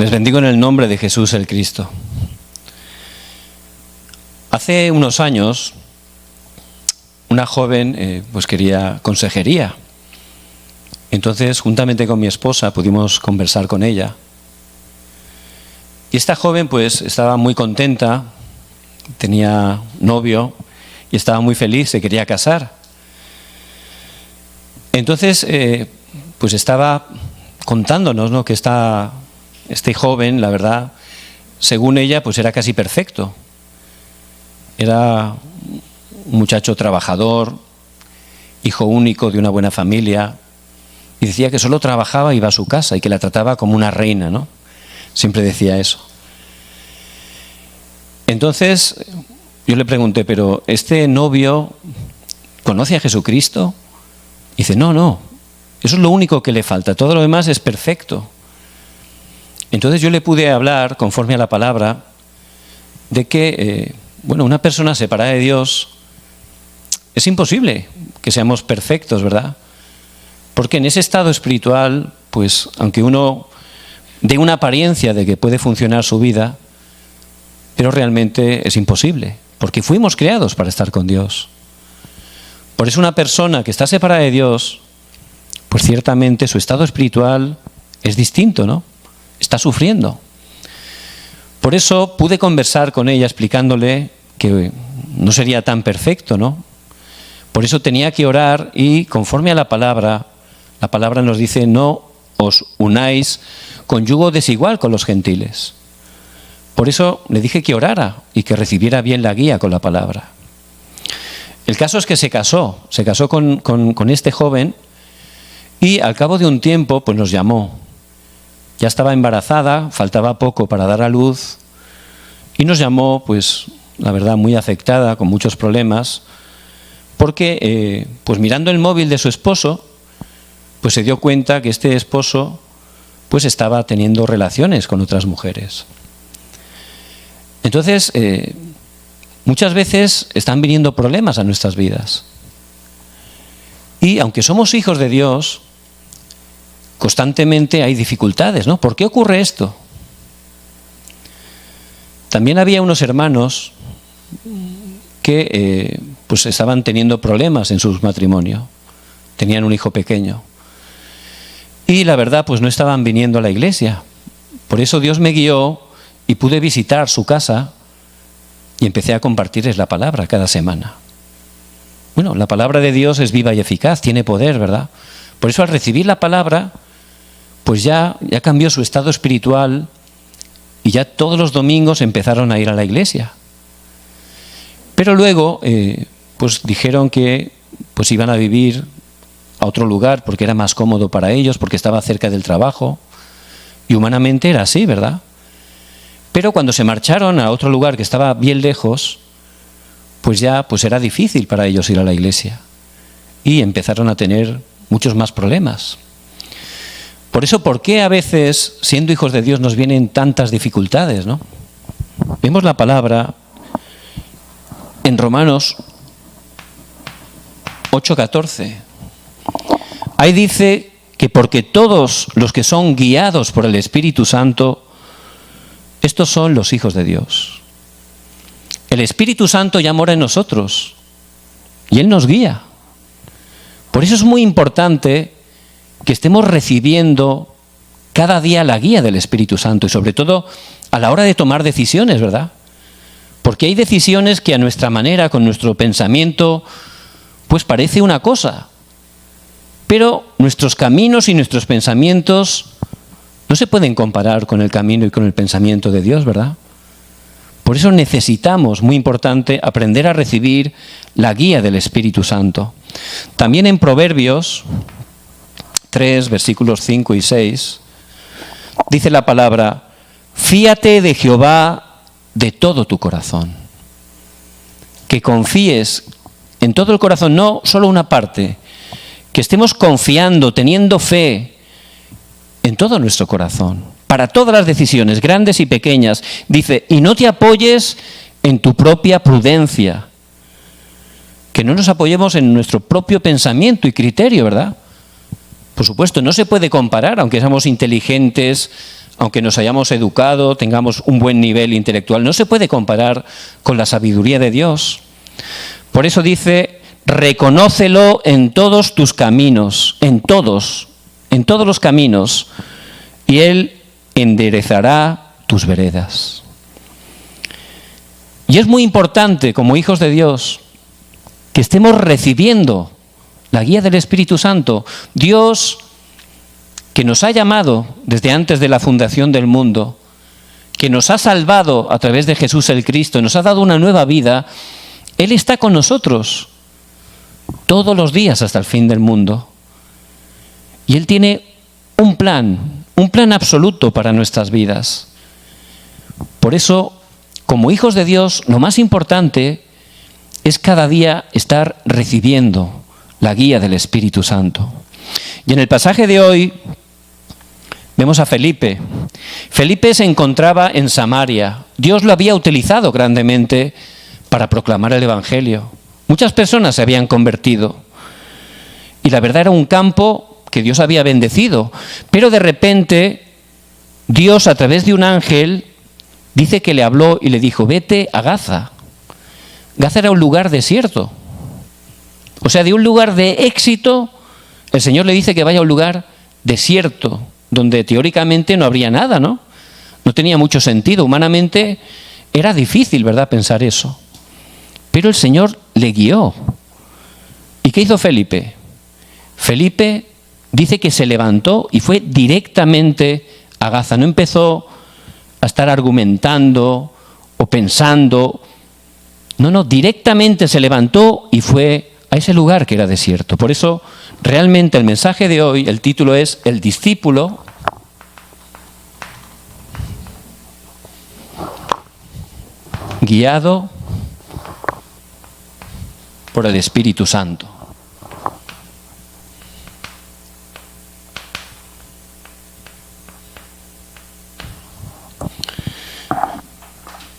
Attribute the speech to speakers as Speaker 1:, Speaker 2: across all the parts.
Speaker 1: Les bendigo en el nombre de Jesús el Cristo. Hace unos años, una joven pues quería consejería. Entonces, juntamente con mi esposa, pudimos conversar con ella. Y esta joven pues estaba muy contenta, tenía novio y estaba muy feliz, se quería casar. Entonces, pues estaba contándonos, ¿no?, que este joven, la verdad, según ella, pues era casi perfecto. Era un muchacho trabajador, hijo único de una buena familia, y decía que solo trabajaba y iba a su casa y que la trataba como una reina, ¿no? Siempre decía eso. Entonces, yo le pregunté, ¿pero este novio conoce a Jesucristo? Y dice, no, eso es lo único que le falta, todo lo demás es perfecto. Entonces yo le pude hablar, conforme a la palabra, de que, una persona separada de Dios, es imposible que seamos perfectos, ¿verdad? Porque en ese estado espiritual, pues, aunque uno dé una apariencia de que puede funcionar su vida, pero realmente es imposible, porque fuimos creados para estar con Dios. Por eso una persona que está separada de Dios, pues ciertamente su estado espiritual es distinto, ¿no? Está sufriendo. Por eso pude conversar con ella explicándole que no sería tan perfecto, ¿no? Por eso tenía que orar y conforme a la palabra nos dice, no os unáis con yugo desigual con los gentiles. Por eso le dije que orara y que recibiera bien la guía con la palabra. El caso es que se casó con este joven y al cabo de un tiempo pues nos llamó. Ya estaba embarazada, faltaba poco para dar a luz y nos llamó, pues la verdad, muy afectada, con muchos problemas, porque pues mirando el móvil de su esposo, pues se dio cuenta que este esposo pues estaba teniendo relaciones con otras mujeres. Entonces, muchas veces están viniendo problemas a nuestras vidas. Y aunque somos hijos de Dios, constantemente hay dificultades, ¿no? ¿Por qué ocurre esto? También había unos hermanos que pues estaban teniendo problemas en su matrimonio. Tenían un hijo pequeño. Y la verdad, pues no estaban viniendo a la iglesia. Por eso Dios me guió y pude visitar su casa y empecé a compartirles la palabra cada semana. Bueno, la palabra de Dios es viva y eficaz, tiene poder, ¿verdad? Por eso al recibir la palabra, pues ya cambió su estado espiritual y ya todos los domingos empezaron a ir a la iglesia. Pero luego, pues dijeron que pues iban a vivir a otro lugar porque era más cómodo para ellos, porque estaba cerca del trabajo. Y humanamente era así, ¿verdad? Pero cuando se marcharon a otro lugar que estaba bien lejos, pues ya pues era difícil para ellos ir a la iglesia. Y empezaron a tener muchos más problemas. Por eso, ¿por qué a veces, siendo hijos de Dios, nos vienen tantas dificultades, ¿no? Vemos la palabra en Romanos 8:14. Ahí dice que porque todos los que son guiados por el Espíritu Santo, estos son los hijos de Dios. El Espíritu Santo ya mora en nosotros y Él nos guía. Por eso es muy importante que estemos recibiendo cada día la guía del Espíritu Santo y sobre todo a la hora de tomar decisiones, ¿verdad? Porque hay decisiones que a nuestra manera, con nuestro pensamiento, pues parece una cosa. Pero nuestros caminos y nuestros pensamientos no se pueden comparar con el camino y con el pensamiento de Dios, ¿verdad? Por eso necesitamos, muy importante, aprender a recibir la guía del Espíritu Santo. También en Proverbios 3, versículos 5 y 6, dice la palabra, fíate de Jehová de todo tu corazón. Que confíes en todo el corazón, no solo una parte, que estemos confiando, teniendo fe en todo nuestro corazón, para todas las decisiones, grandes y pequeñas. Dice, y no te apoyes en tu propia prudencia. Que no nos apoyemos en nuestro propio pensamiento y criterio, ¿verdad? Por supuesto, no se puede comparar, aunque seamos inteligentes, aunque nos hayamos educado, tengamos un buen nivel intelectual, no se puede comparar con la sabiduría de Dios. Por eso dice, reconócelo en todos tus caminos, en todos los caminos, y Él enderezará tus veredas. Y es muy importante, como hijos de Dios, que estemos recibiendo la guía del Espíritu Santo. Dios, que nos ha llamado desde antes de la fundación del mundo, que nos ha salvado a través de Jesús el Cristo, nos ha dado una nueva vida, Él está con nosotros todos los días hasta el fin del mundo. Y Él tiene un plan absoluto para nuestras vidas. Por eso, como hijos de Dios, lo más importante es cada día estar recibiendo la guía del Espíritu Santo. Y en el pasaje de hoy vemos a Felipe. Felipe se encontraba en Samaria. Dios lo había utilizado grandemente para proclamar el Evangelio. Muchas personas se habían convertido. Y la verdad era un campo que Dios había bendecido. Pero de repente, Dios a través de un ángel dice que le habló y le dijo, vete a Gaza. Gaza era un lugar desierto. O sea, de un lugar de éxito, el Señor le dice que vaya a un lugar desierto, donde teóricamente no habría nada, ¿no? No tenía mucho sentido. Humanamente era difícil, ¿verdad?, pensar eso. Pero el Señor le guió. ¿Y qué hizo Felipe? Felipe dice que se levantó y fue directamente a Gaza. No empezó a estar argumentando o pensando. No, directamente se levantó y fue a ese lugar que era desierto. Por eso, realmente el mensaje de hoy, el título es El discípulo guiado por el Espíritu Santo.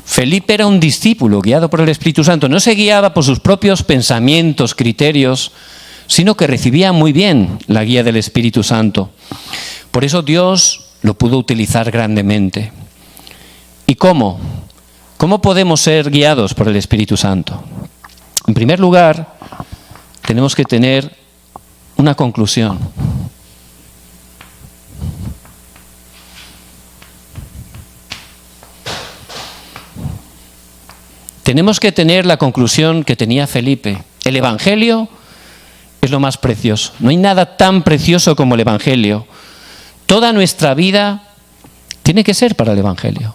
Speaker 1: Felipe era un discípulo guiado por el Espíritu Santo. No se guiaba por sus propios pensamientos, criterios, sino que recibía muy bien la guía del Espíritu Santo. Por eso Dios lo pudo utilizar grandemente. ¿Y cómo? ¿Cómo podemos ser guiados por el Espíritu Santo? En primer lugar, tenemos que tener una conclusión. Tenemos que tener la conclusión que tenía Felipe. El Evangelio es lo más precioso. No hay nada tan precioso como el Evangelio. Toda nuestra vida tiene que ser para el Evangelio.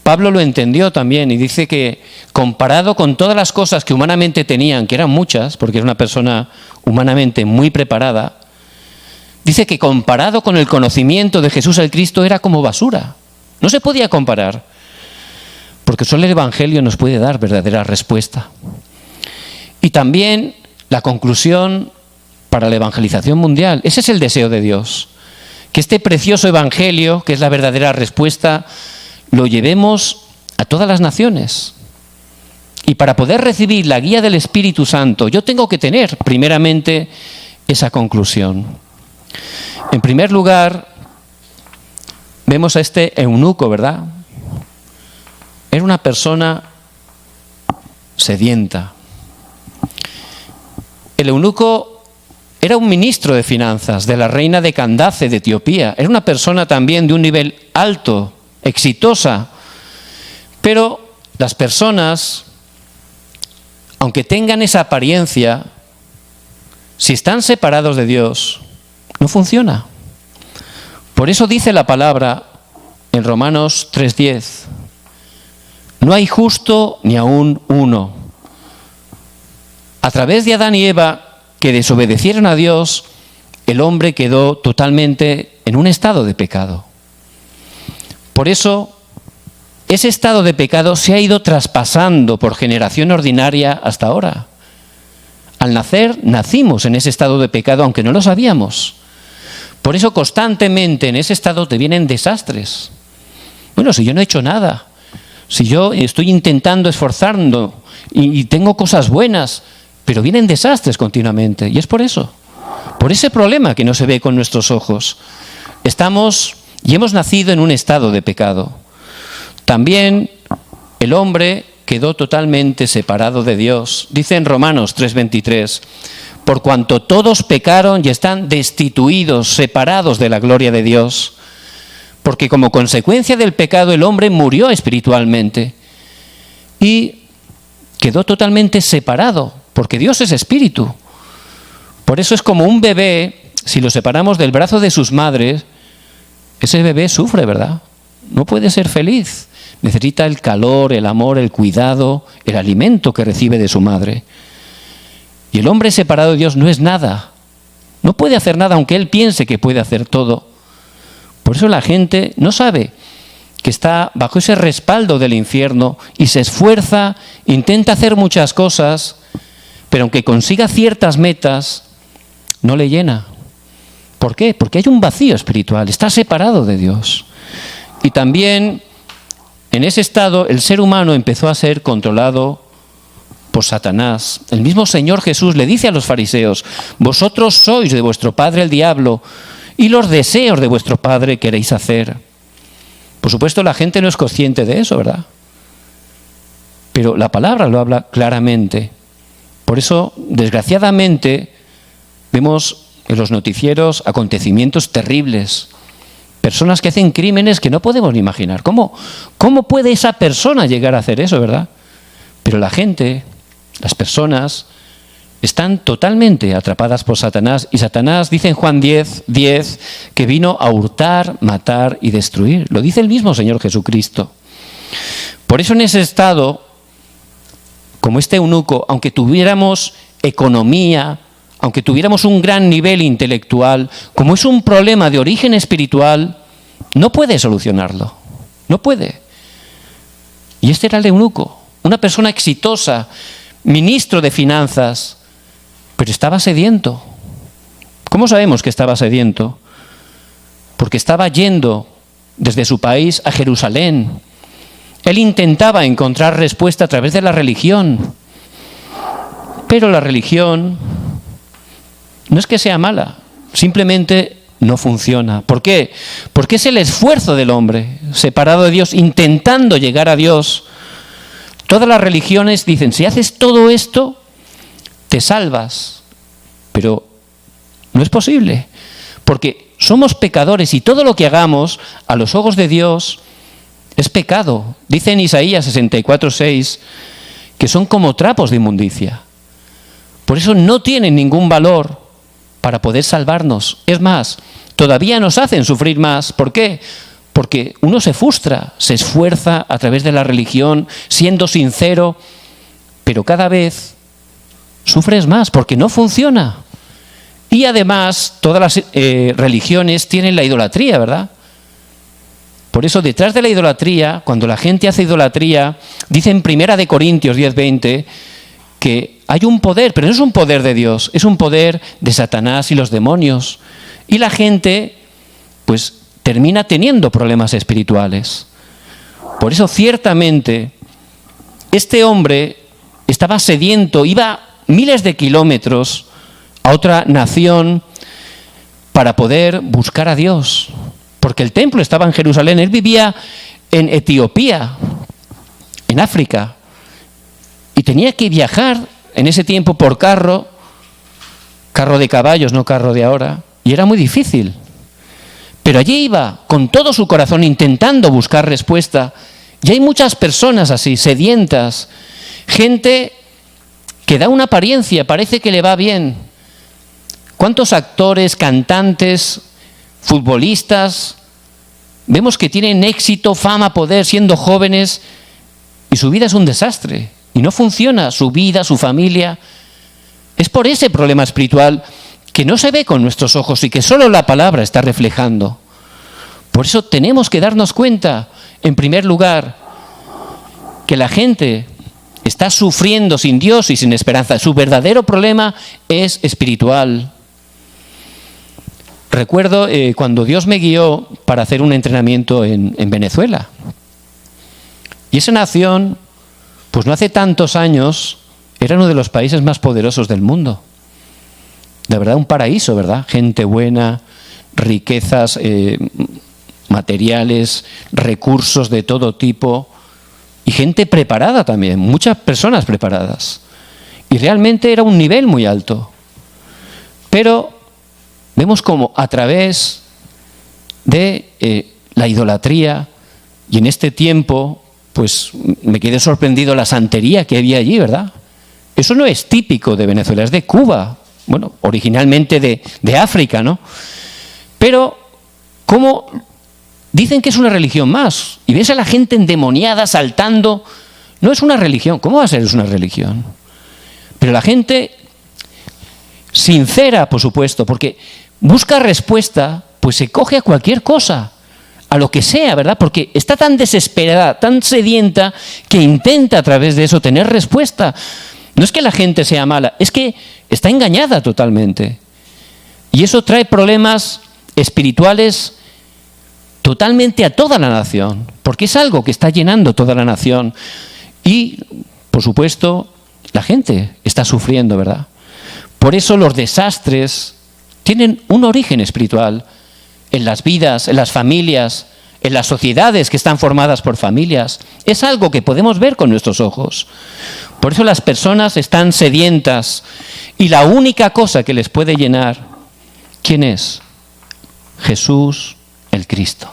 Speaker 1: Pablo lo entendió también y dice que comparado con todas las cosas que humanamente tenían, que eran muchas, porque era una persona humanamente muy preparada, dice que comparado con el conocimiento de Jesús el Cristo era como basura. No se podía comparar. Porque solo el Evangelio nos puede dar verdadera respuesta. Y también la conclusión para la evangelización mundial. Ese es el deseo de Dios. Que este precioso Evangelio, que es la verdadera respuesta, lo llevemos a todas las naciones. Y para poder recibir la guía del Espíritu Santo, yo tengo que tener primeramente esa conclusión. En primer lugar, vemos a este eunuco, ¿verdad? Era una persona sedienta. El eunuco era un ministro de finanzas de la reina de Candace de Etiopía. Era una persona también de un nivel alto, exitosa. Pero las personas, aunque tengan esa apariencia, si están separados de Dios, no funciona. Por eso dice la palabra en Romanos 3:10. No hay justo ni aún uno. A través de Adán y Eva, que desobedecieron a Dios, el hombre quedó totalmente en un estado de pecado. Por eso, ese estado de pecado se ha ido traspasando por generación ordinaria hasta ahora. Al nacer, nacimos en ese estado de pecado, aunque no lo sabíamos. Por eso, constantemente en ese estado te vienen desastres. Bueno, si yo no he hecho nada, si yo estoy intentando esforzando y tengo cosas buenas, pero vienen desastres continuamente. Y es por eso, por ese problema que no se ve con nuestros ojos. Estamos y hemos nacido en un estado de pecado. También el hombre quedó totalmente separado de Dios. Dice en Romanos 3:23, por cuanto todos pecaron y están destituidos, separados de la gloria de Dios, porque como consecuencia del pecado el hombre murió espiritualmente y quedó totalmente separado, porque Dios es espíritu. Por eso es como un bebé, si lo separamos del brazo de sus madres, ese bebé sufre, ¿verdad? No puede ser feliz. Necesita el calor, el amor, el cuidado, el alimento que recibe de su madre. Y el hombre separado de Dios no es nada. No puede hacer nada, aunque él piense que puede hacer todo. Por eso la gente no sabe que está bajo ese respaldo del infierno y se esfuerza, intenta hacer muchas cosas, pero aunque consiga ciertas metas, no le llena. ¿Por qué? Porque hay un vacío espiritual, está separado de Dios. Y también en ese estado el ser humano empezó a ser controlado por Satanás. El mismo Señor Jesús le dice a los fariseos, vosotros sois de vuestro padre el diablo y los deseos de vuestro padre queréis hacer. Por supuesto la gente no es consciente de eso, ¿verdad? Pero la palabra lo habla claramente. Por eso, desgraciadamente, vemos en los noticieros acontecimientos terribles. Personas que hacen crímenes que no podemos ni imaginar. ¿Cómo puede esa persona llegar a hacer eso, verdad? Pero la gente, las personas, están totalmente atrapadas por Satanás. Y Satanás, dice en Juan 10, que vino a hurtar, matar y destruir. Lo dice el mismo Señor Jesucristo. Por eso en ese estado, como este eunuco, aunque tuviéramos economía, aunque tuviéramos un gran nivel intelectual, como es un problema de origen espiritual, no puede solucionarlo. No puede. Y este era el eunuco, una persona exitosa, ministro de finanzas, pero estaba sediento. ¿Cómo sabemos que estaba sediento? Porque estaba yendo desde su país a Jerusalén. Él intentaba encontrar respuesta a través de la religión, pero la religión no es que sea mala, simplemente no funciona. ¿Por qué? Porque es el esfuerzo del hombre, separado de Dios, intentando llegar a Dios. Todas las religiones dicen, si haces todo esto, te salvas. Pero no es posible, porque somos pecadores y todo lo que hagamos a los ojos de Dios es pecado. Dice en Isaías 64:6 que son como trapos de inmundicia. Por eso no tienen ningún valor para poder salvarnos. Es más, todavía nos hacen sufrir más. ¿Por qué? Porque uno se frustra, se esfuerza a través de la religión, siendo sincero, pero cada vez sufres más porque no funciona. Y además, todas las religiones tienen la idolatría, ¿verdad? Por eso, detrás de la idolatría, cuando la gente hace idolatría, dice en 1 Corintios 10:20 que hay un poder, pero no es un poder de Dios, es un poder de Satanás y los demonios. Y la gente, pues, termina teniendo problemas espirituales. Por eso, ciertamente, este hombre estaba sediento, iba miles de kilómetros a otra nación para poder buscar a Dios. Porque el templo estaba en Jerusalén, él vivía en Etiopía, en África, y tenía que viajar en ese tiempo por carro de caballos, no carro de ahora, y era muy difícil. Pero allí iba con todo su corazón intentando buscar respuesta. Y hay muchas personas así, sedientas, gente que da una apariencia, parece que le va bien. ¿Cuántos actores, cantantes, futbolistas vemos que tienen éxito, fama, poder, siendo jóvenes, y su vida es un desastre? Y no funciona su vida, su familia. Es por ese problema espiritual que no se ve con nuestros ojos y que solo la palabra está reflejando. Por eso tenemos que darnos cuenta, en primer lugar, que la gente está sufriendo sin Dios y sin esperanza. Su verdadero problema es espiritual. Recuerdo cuando Dios me guió para hacer un entrenamiento en Venezuela. Y esa nación, pues no hace tantos años, era uno de los países más poderosos del mundo. De verdad, un paraíso, ¿verdad? Gente buena, riquezas, materiales, recursos de todo tipo y gente preparada también, muchas personas preparadas. Y realmente era un nivel muy alto. Pero vemos como a través de la idolatría, y en este tiempo, pues me quedé sorprendido la santería que había allí, ¿verdad? Eso no es típico de Venezuela, es de Cuba, bueno, originalmente de África, ¿no? Pero, ¿cómo dicen que es una religión más? Y ves a la gente endemoniada, saltando. No es una religión. ¿Cómo va a ser una religión? Pero la gente sincera, por supuesto, porque busca respuesta, pues se coge a cualquier cosa, a lo que sea, ¿verdad? Porque está tan desesperada, tan sedienta, que intenta a través de eso tener respuesta. No es que la gente sea mala, es que está engañada totalmente. Y eso trae problemas espirituales totalmente a toda la nación, porque es algo que está llenando toda la nación. Y, por supuesto, la gente está sufriendo, ¿verdad? Por eso los desastres tienen un origen espiritual en las vidas, en las familias, en las sociedades que están formadas por familias. Es algo que podemos ver con nuestros ojos. Por eso las personas están sedientas y la única cosa que les puede llenar, ¿quién es? Jesús el Cristo.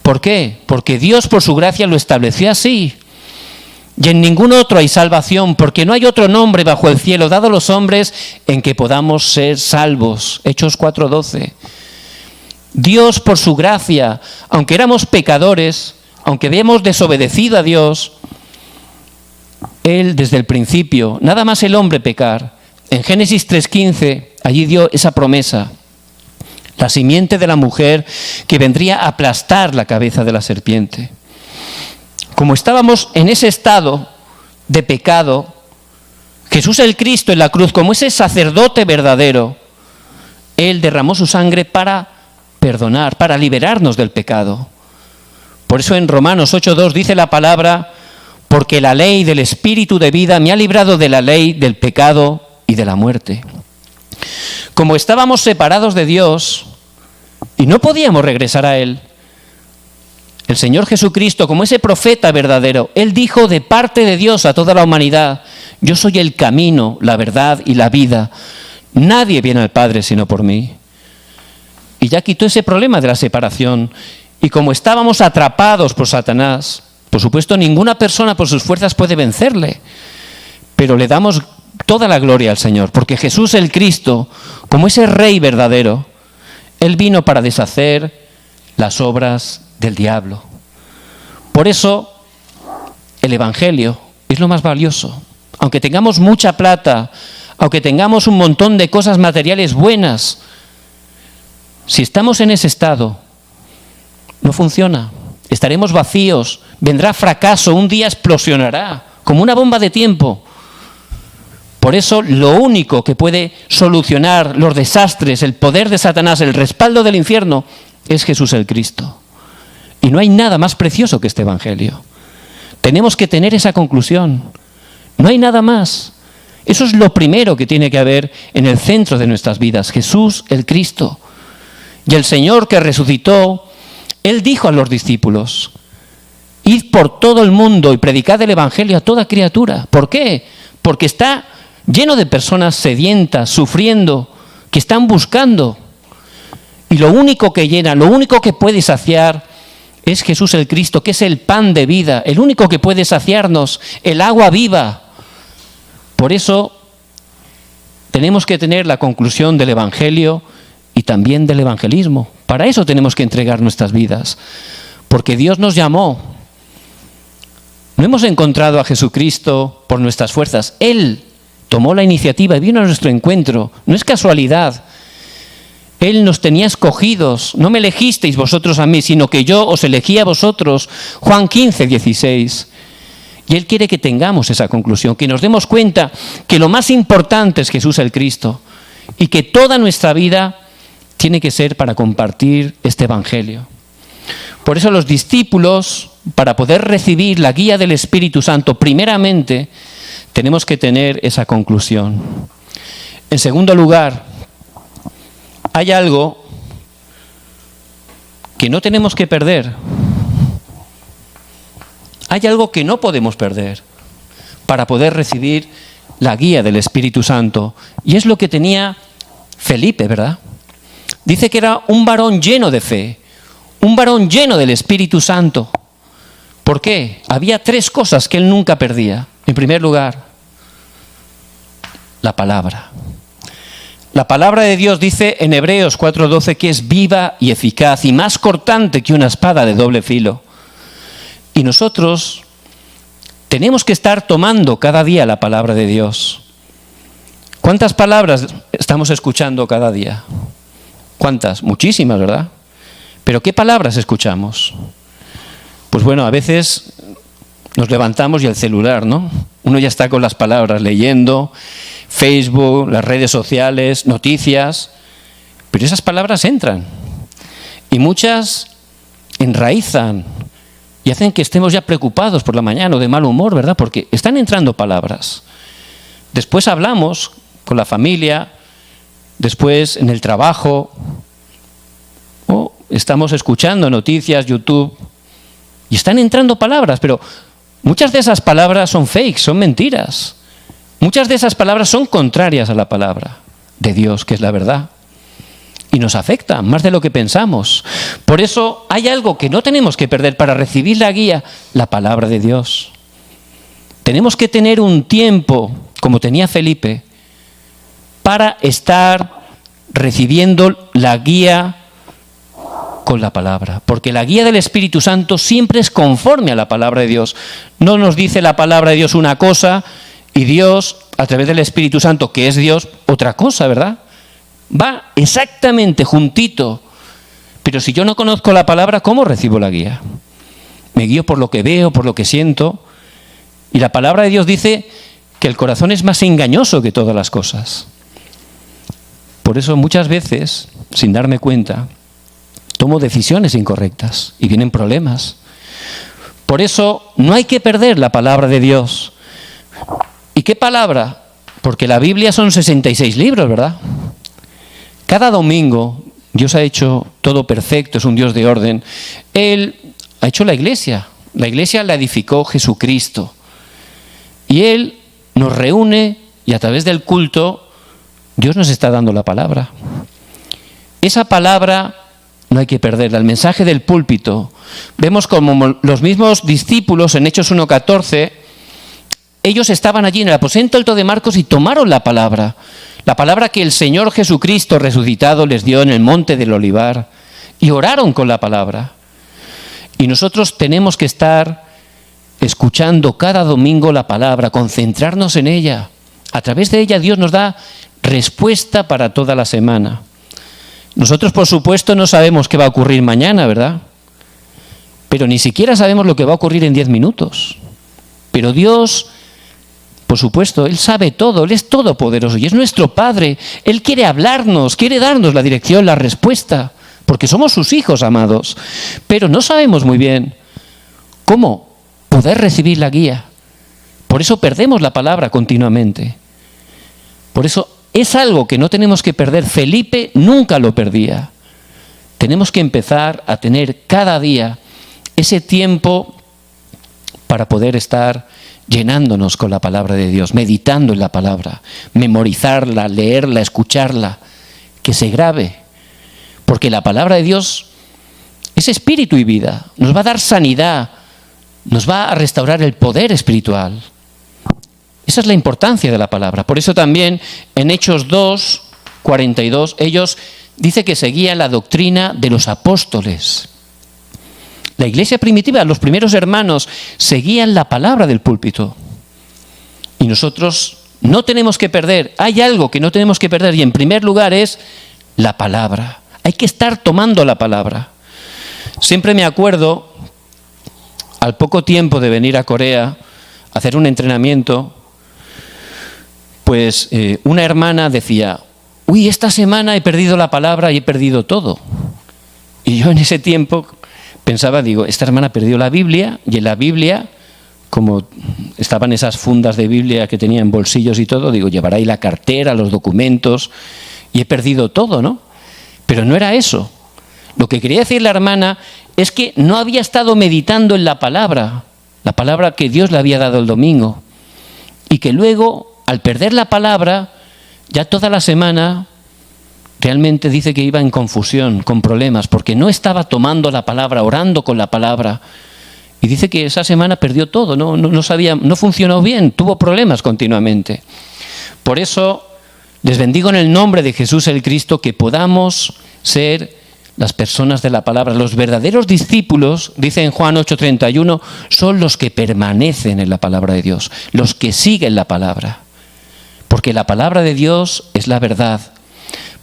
Speaker 1: ¿Por qué? Porque Dios por su gracia lo estableció así. Y en ningún otro hay salvación, porque no hay otro nombre bajo el cielo dado a los hombres en que podamos ser salvos. Hechos 4:12. Dios por su gracia, aunque éramos pecadores, aunque habíamos desobedecido a Dios, Él desde el principio, nada más el hombre pecar, en Génesis 3:15, allí dio esa promesa. La simiente de la mujer que vendría a aplastar la cabeza de la serpiente. Como estábamos en ese estado de pecado, Jesús el Cristo en la cruz, como ese sacerdote verdadero, Él derramó su sangre para perdonar, para liberarnos del pecado. Por eso en Romanos 8:2 dice la palabra, porque la ley del Espíritu de vida me ha librado de la ley del pecado y de la muerte. Como estábamos separados de Dios y no podíamos regresar a Él, el Señor Jesucristo, como ese profeta verdadero, Él dijo de parte de Dios a toda la humanidad, yo soy el camino, la verdad y la vida. Nadie viene al Padre sino por mí. Y ya quitó ese problema de la separación. Y como estábamos atrapados por Satanás, por supuesto ninguna persona por sus fuerzas puede vencerle, pero le damos toda la gloria al Señor, porque Jesús el Cristo, como ese Rey verdadero, Él vino para deshacer las obras del diablo. Por eso el Evangelio es lo más valioso. Aunque tengamos mucha plata, aunque tengamos un montón de cosas materiales buenas, si estamos en ese estado, no funciona. Estaremos vacíos, vendrá fracaso, un día explosionará, como una bomba de tiempo. Por eso lo único que puede solucionar los desastres, el poder de Satanás, el respaldo del infierno, es Jesús el Cristo. Y no hay nada más precioso que este Evangelio. Tenemos que tener esa conclusión. No hay nada más. Eso es lo primero que tiene que haber en el centro de nuestras vidas, Jesús el Cristo. Y el Señor que resucitó, Él dijo a los discípulos, id por todo el mundo y predicad el Evangelio a toda criatura. ¿Por qué? Porque está lleno de personas sedientas, sufriendo, que están buscando. Y lo único que llena, lo único que puede saciar es Jesús el Cristo, que es el pan de vida, el único que puede saciarnos, el agua viva. Por eso tenemos que tener la conclusión del Evangelio y también del evangelismo. Para eso tenemos que entregar nuestras vidas, porque Dios nos llamó. No hemos encontrado a Jesucristo por nuestras fuerzas. Él tomó la iniciativa y vino a nuestro encuentro. No es casualidad. Él nos tenía escogidos. No me elegisteis vosotros a mí, sino que yo os elegí a vosotros. Juan 15:16. Y Él quiere que tengamos esa conclusión, que nos demos cuenta que lo más importante es Jesús el Cristo y que toda nuestra vida tiene que ser para compartir este Evangelio. Por eso los discípulos, para poder recibir la guía del Espíritu Santo, primeramente tenemos que tener esa conclusión. En segundo lugar, hay algo que no tenemos que perder. Hay algo que no podemos perder para poder recibir la guía del Espíritu Santo. Y es lo que tenía Felipe, ¿verdad? Dice que era un varón lleno de fe, un varón lleno del Espíritu Santo. ¿Por qué? Había 3 cosas que él nunca perdía. En primer lugar, la palabra. La palabra de Dios dice en Hebreos 4:12 que es viva y eficaz y más cortante que una espada de doble filo. Y nosotros tenemos que estar tomando cada día la palabra de Dios. ¿Cuántas palabras estamos escuchando cada día? ¿Cuántas? Muchísimas, ¿verdad? Pero ¿qué palabras escuchamos? Pues bueno, a veces nos levantamos y el celular, ¿no? Uno ya está con las palabras leyendo, Facebook, las redes sociales, noticias, pero esas palabras entran y muchas enraizan y hacen que estemos ya preocupados por la mañana o de mal humor, ¿verdad? Porque están entrando palabras. Después hablamos con la familia, después en el trabajo, o estamos escuchando noticias, YouTube, y están entrando palabras, pero muchas de esas palabras son fakes, son mentiras. Muchas de esas palabras son contrarias a la palabra de Dios, que es la verdad. Y nos afecta más de lo que pensamos. Por eso hay algo que no tenemos que perder para recibir la guía, la palabra de Dios. Tenemos que tener un tiempo, como tenía Felipe, para estar recibiendo la guía con la palabra. Porque la guía del Espíritu Santo siempre es conforme a la palabra de Dios. No nos dice la palabra de Dios una cosa y Dios, a través del Espíritu Santo, que es Dios, otra cosa, ¿verdad? Va exactamente juntito. Pero si yo no conozco la palabra, ¿cómo recibo la guía? Me guío por lo que veo, por lo que siento. Y la palabra de Dios dice que el corazón es más engañoso que todas las cosas. Por eso muchas veces, sin darme cuenta, tomo decisiones incorrectas y vienen problemas. Por eso no hay que perder la palabra de Dios. ¿Y qué palabra? Porque la Biblia son 66 libros, ¿verdad? Cada domingo Dios ha hecho todo perfecto, es un Dios de orden. Él ha hecho la iglesia la edificó Jesucristo. Y Él nos reúne y a través del culto Dios nos está dando la palabra. Esa palabra no hay que perderla. El mensaje del púlpito. Vemos como los mismos discípulos en Hechos 1:14, ellos estaban allí en el aposento alto de Marcos y tomaron la palabra que el Señor Jesucristo resucitado les dio en el monte del Olivar, y oraron con la palabra. Y nosotros tenemos que estar escuchando cada domingo la palabra, concentrarnos en ella. A través de ella Dios nos da respuesta para toda la semana. Nosotros, por supuesto, no sabemos qué va a ocurrir mañana, ¿verdad? Pero ni siquiera sabemos lo que va a ocurrir en 10 minutos. Pero Dios, por supuesto, Él sabe todo, Él es todopoderoso y es nuestro Padre. Él quiere hablarnos, quiere darnos la dirección, la respuesta, porque somos sus hijos amados. Pero no sabemos muy bien cómo poder recibir la guía. Por eso perdemos la palabra continuamente. Por eso es algo que no tenemos que perder. Felipe nunca lo perdía. Tenemos que empezar a tener cada día ese tiempo para poder estar llenándonos con la palabra de Dios, meditando en la palabra, memorizarla, leerla, escucharla, que se grabe. Porque la palabra de Dios es espíritu y vida. Nos va a dar sanidad, nos va a restaurar el poder espiritual. Esa es la importancia de la palabra. Por eso también en Hechos 2:42, ellos dice que seguían la doctrina de los apóstoles. La iglesia primitiva, los primeros hermanos, seguían la palabra del púlpito. Y nosotros no tenemos que perder. Hay algo que no tenemos que perder y en primer lugar es la palabra. Hay que estar tomando la palabra. Siempre me acuerdo, al poco tiempo de venir a Corea a hacer un entrenamiento, pues una hermana decía, uy, esta semana he perdido la palabra y he perdido todo. Y yo en ese tiempo pensaba, digo, esta hermana perdió la Biblia, y en la Biblia, como estaban esas fundas de Biblia que tenían bolsillos y todo, digo, llevará ahí la cartera, los documentos, y he perdido todo, ¿no? Pero no era eso. Lo que quería decir la hermana es que no había estado meditando en la palabra que Dios le había dado el domingo. Y que luego, al perder la palabra, ya toda la semana realmente dice que iba en confusión, con problemas, porque no estaba tomando la palabra, orando con la palabra. Y dice que esa semana perdió todo, no sabía, no funcionó bien, tuvo problemas continuamente. Por eso les bendigo en el nombre de Jesús el Cristo, que podamos ser las personas de la palabra. Los verdaderos discípulos, dice en Juan 8:31, son los que permanecen en la palabra de Dios, los que siguen la palabra. Porque la palabra de Dios es la verdad.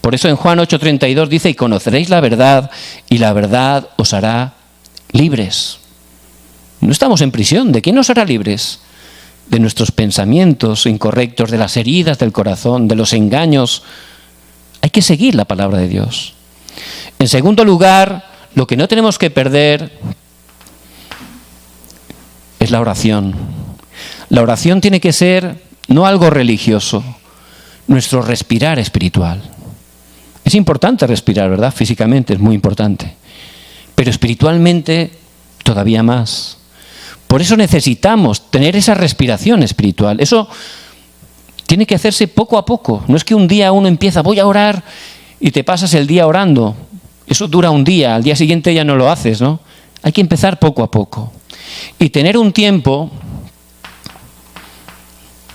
Speaker 1: Por eso en Juan 8:32 dice, y conoceréis la verdad, y la verdad os hará libres. No estamos en prisión. ¿De qué nos hará libres? De nuestros pensamientos incorrectos, de las heridas del corazón, de los engaños. Hay que seguir la palabra de Dios. En segundo lugar, lo que no tenemos que perder es la oración. La oración tiene que ser no algo religioso, nuestro respirar espiritual. Es importante respirar, ¿verdad? Físicamente es muy importante, pero espiritualmente todavía más. Por eso necesitamos tener esa respiración espiritual. Eso tiene que hacerse poco a poco. No es que un día uno empieza, voy a orar, y te pasas el día orando. Eso dura un día, al día siguiente ya no lo haces, ¿no? Hay que empezar poco a poco. Y tener un tiempo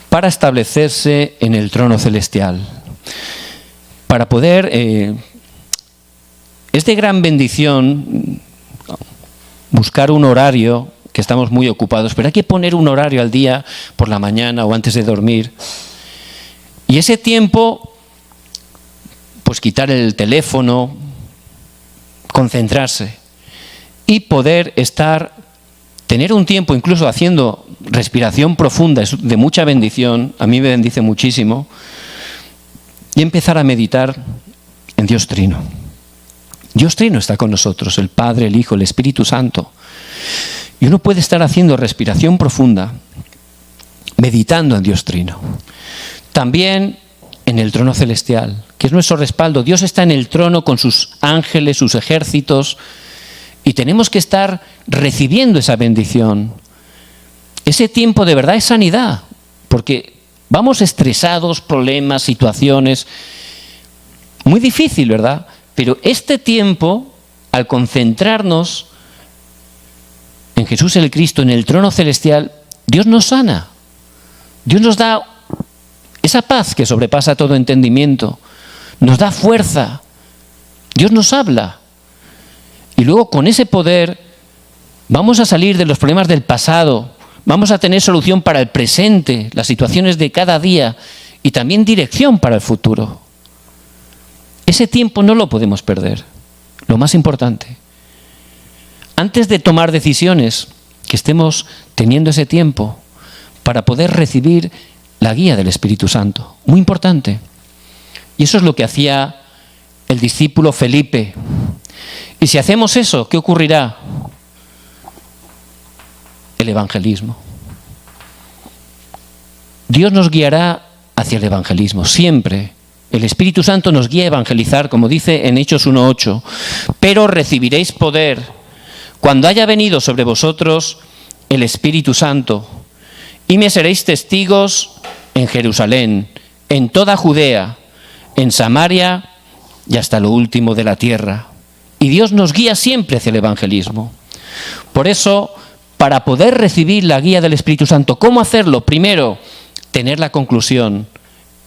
Speaker 1: para establecerse en el trono celestial. Para poder... es de gran bendición buscar un horario, que estamos muy ocupados, pero hay que poner un horario al día, por la mañana o antes de dormir. Y ese tiempo, pues quitar el teléfono, concentrarse y poder tener un tiempo incluso haciendo respiración profunda, es de mucha bendición, a mí me bendice muchísimo, y empezar a meditar en Dios Trino. Dios Trino está con nosotros, el Padre, el Hijo, el Espíritu Santo. Y uno puede estar haciendo respiración profunda, meditando en Dios Trino. También en el trono celestial, que es nuestro respaldo. Dios está en el trono con sus ángeles, sus ejércitos, y tenemos que estar recibiendo esa bendición. Ese tiempo de verdad es sanidad, porque vamos estresados, problemas, situaciones, muy difícil, ¿verdad? Pero este tiempo, al concentrarnos en Jesús el Cristo, en el trono celestial, Dios nos sana. Dios nos da esa paz que sobrepasa todo entendimiento. Nos da fuerza. Dios nos habla. Y luego con ese poder vamos a salir de los problemas del pasado. Vamos a tener solución para el presente, las situaciones de cada día y también dirección para el futuro. Ese tiempo no lo podemos perder. Lo más importante. Antes de tomar decisiones, que estemos teniendo ese tiempo para poder recibir la guía del Espíritu Santo. Muy importante. Y eso es lo que hacía el discípulo Felipe. Y si hacemos eso, ¿qué ocurrirá? El evangelismo. Dios nos guiará hacia el evangelismo, siempre. El Espíritu Santo nos guía a evangelizar, como dice en Hechos 1:8. Pero recibiréis poder cuando haya venido sobre vosotros el Espíritu Santo, y me seréis testigos en Jerusalén, en toda Judea, en Samaria y hasta lo último de la tierra. Y Dios nos guía siempre hacia el evangelismo. Por eso, para poder recibir la guía del Espíritu Santo, ¿cómo hacerlo? Primero, tener la conclusión.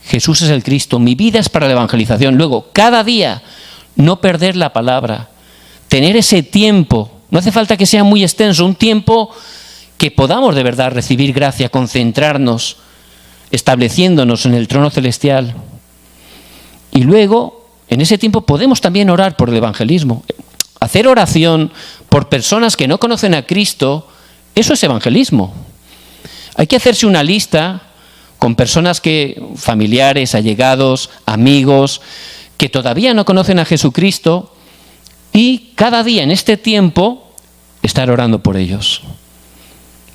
Speaker 1: Jesús es el Cristo, mi vida es para la evangelización. Luego, cada día, no perder la palabra. Tener ese tiempo, no hace falta que sea muy extenso, un tiempo que podamos de verdad recibir gracia, concentrarnos, estableciéndonos en el trono celestial. Y luego, en ese tiempo podemos también orar por el evangelismo. Hacer oración por personas que no conocen a Cristo, eso es evangelismo. Hay que hacerse una lista con personas familiares, allegados, amigos, que todavía no conocen a Jesucristo, y cada día en este tiempo estar orando por ellos.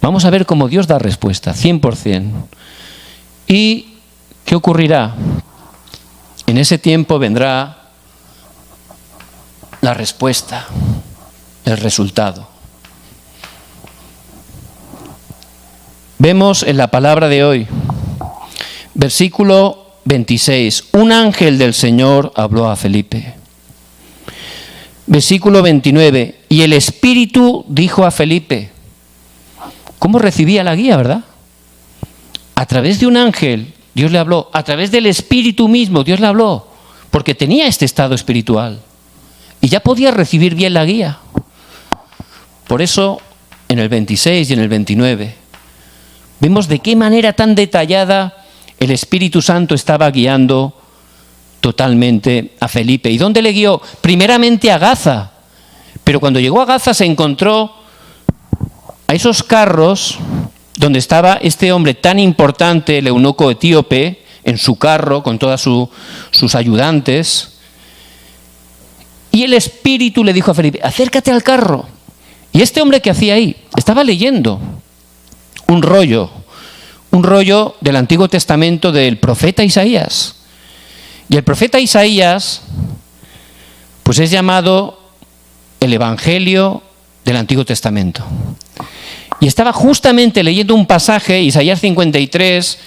Speaker 1: Vamos a ver cómo Dios da respuesta, 100%. ¿Y qué ocurrirá? En ese tiempo vendrá la respuesta, el resultado. Vemos en la palabra de hoy, versículo 26, un ángel del Señor habló a Felipe. Versículo 29, y el Espíritu dijo a Felipe. ¿Cómo recibía la guía, verdad? A través de un ángel Dios le habló, a través del Espíritu mismo Dios le habló, porque tenía este estado espiritual y ya podía recibir bien la guía. Por eso, en el 26 y en el 29, vemos de qué manera tan detallada el Espíritu Santo estaba guiando totalmente a Felipe. ¿Y dónde le guió? Primeramente a Gaza. Pero cuando llegó a Gaza se encontró a esos carros donde estaba este hombre tan importante, el eunuco etíope, en su carro con todos sus ayudantes. Y el Espíritu le dijo a Felipe, acércate al carro. Y este hombre, ¿qué hacía ahí? Estaba leyendo un rollo del Antiguo Testamento del profeta Isaías. Y el profeta Isaías, pues es llamado el Evangelio del Antiguo Testamento. Y estaba justamente leyendo un pasaje, Isaías 53,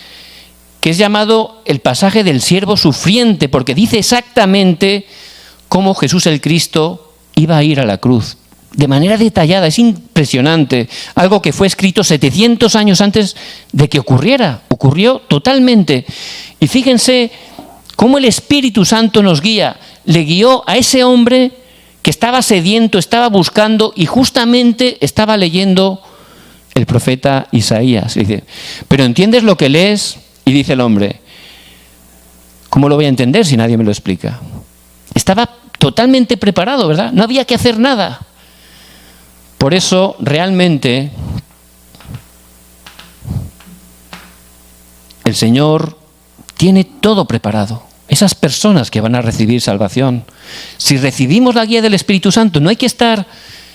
Speaker 1: que es llamado el pasaje del siervo sufriente, porque dice exactamente cómo Jesús el Cristo iba a ir a la cruz. De manera detallada, es impresionante, algo que fue escrito 700 años antes de que ocurriera, ocurrió totalmente. Y fíjense cómo el Espíritu Santo nos guía, le guió a ese hombre que estaba sediento, estaba buscando y justamente estaba leyendo el profeta Isaías. Y dice, ¿pero entiendes lo que lees? Y dice el hombre, ¿cómo lo voy a entender si nadie me lo explica? Estaba totalmente preparado, ¿verdad? No había que hacer nada. Por eso, realmente, el Señor tiene todo preparado. Esas personas que van a recibir salvación. Si recibimos la guía del Espíritu Santo, no hay que estar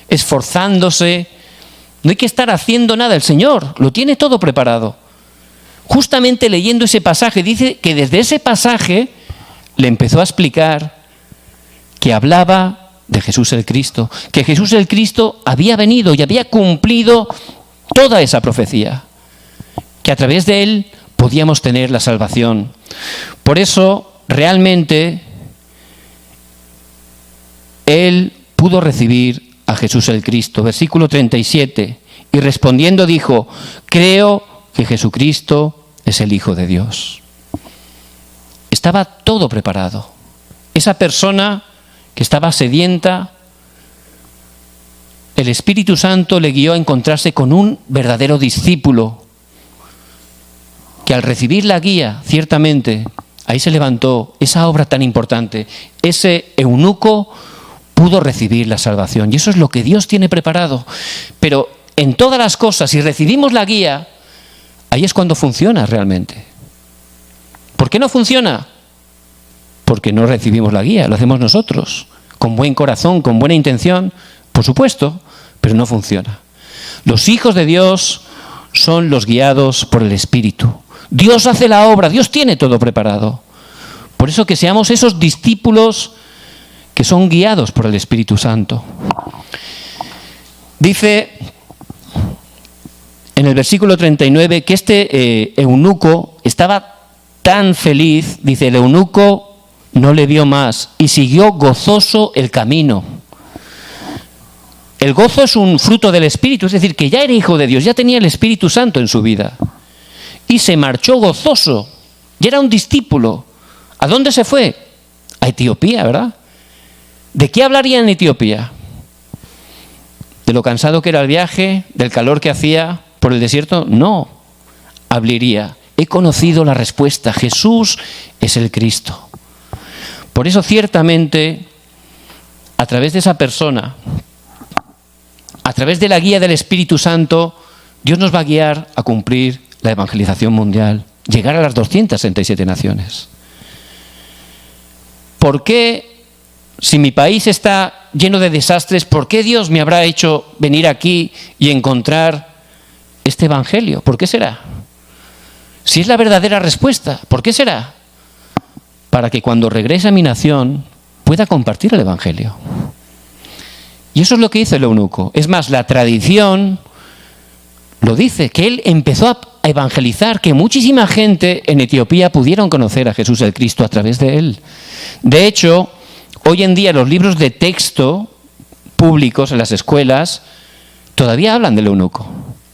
Speaker 1: esforzándose, no hay que estar haciendo nada. El Señor lo tiene todo preparado. Justamente leyendo ese pasaje, dice que desde ese pasaje le empezó a explicar que hablaba de Jesús el Cristo, que Jesús el Cristo había venido y había cumplido toda esa profecía, que a través de él podíamos tener la salvación. Por eso, realmente, él pudo recibir a Jesús el Cristo. Versículo 37, y respondiendo dijo, creo que Jesucristo es el Hijo de Dios. Estaba todo preparado. Esa persona que estaba sedienta, el Espíritu Santo le guió a encontrarse con un verdadero discípulo, que al recibir la guía, ciertamente, ahí se levantó esa obra tan importante. Ese eunuco pudo recibir la salvación, y eso es lo que Dios tiene preparado. Pero en todas las cosas, si recibimos la guía, ahí es cuando funciona realmente. ¿Por qué no funciona? Porque no recibimos la guía, lo hacemos nosotros, con buen corazón, con buena intención, por supuesto, pero no funciona. Los hijos de Dios son los guiados por el Espíritu. Dios hace la obra, Dios tiene todo preparado. Por eso que seamos esos discípulos que son guiados por el Espíritu Santo. Dice en el versículo 39 que este eunuco estaba tan feliz, dice, el eunuco no le vio más y siguió gozoso el camino. El gozo es un fruto del Espíritu, es decir, que ya era hijo de Dios, ya tenía el Espíritu Santo en su vida. Y se marchó gozoso, y era un discípulo. ¿A dónde se fue? A Etiopía, ¿verdad? ¿De qué hablaría en Etiopía? ¿De lo cansado que era el viaje? ¿Del calor que hacía por el desierto? No, hablaría. He conocido la respuesta, Jesús es el Cristo. Por eso, ciertamente, a través de esa persona, a través de la guía del Espíritu Santo, Dios nos va a guiar a cumplir la evangelización mundial, llegar a las 267 naciones. ¿Por qué, si mi país está lleno de desastres, por qué Dios me habrá hecho venir aquí y encontrar este evangelio? ¿Por qué será? Si es la verdadera respuesta, ¿por qué será? Para que cuando regrese a mi nación pueda compartir el evangelio. Y eso es lo que hizo el eunuco. Es más, la tradición lo dice, que él empezó a evangelizar, que muchísima gente en Etiopía pudieron conocer a Jesús el Cristo a través de él. De hecho, hoy en día los libros de texto públicos en las escuelas todavía hablan del eunuco.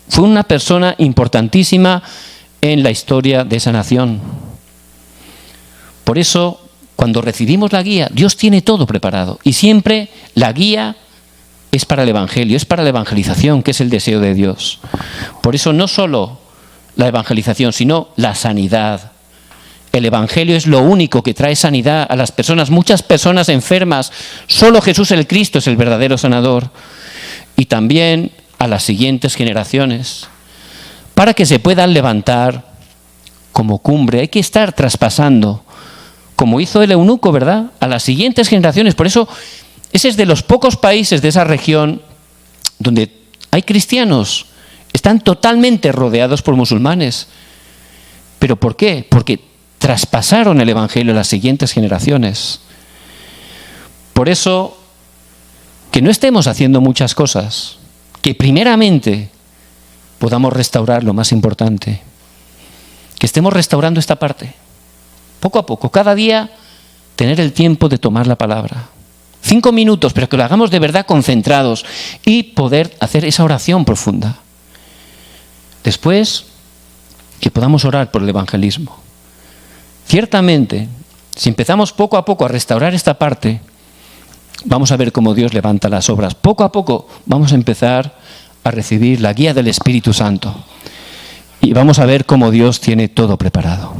Speaker 1: Fue una persona importantísima en la historia de esa nación. Por eso, cuando recibimos la guía, Dios tiene todo preparado. Y siempre la guía es para el Evangelio, es para la evangelización, que es el deseo de Dios. Por eso no solo la evangelización, sino la sanidad. El Evangelio es lo único que trae sanidad a las personas. Muchas personas enfermas, solo Jesús el Cristo es el verdadero sanador. Y también a las siguientes generaciones, para que se puedan levantar como cumbre. Hay que estar traspasando, como hizo el eunuco, ¿verdad?, a las siguientes generaciones. Por eso, ese es de los pocos países de esa región donde hay cristianos. Están totalmente rodeados por musulmanes. ¿Pero por qué? Porque traspasaron el Evangelio a las siguientes generaciones. Por eso, que no estemos haciendo muchas cosas, que primeramente podamos restaurar lo más importante, que estemos restaurando esta parte, poco a poco, cada día tener el tiempo de tomar la palabra. 5 minutos, pero que lo hagamos de verdad concentrados y poder hacer esa oración profunda. Después, que podamos orar por el evangelismo. Ciertamente, si empezamos poco a poco a restaurar esta parte, vamos a ver cómo Dios levanta las obras. Poco a poco vamos a empezar a recibir la guía del Espíritu Santo. Y vamos a ver cómo Dios tiene todo preparado.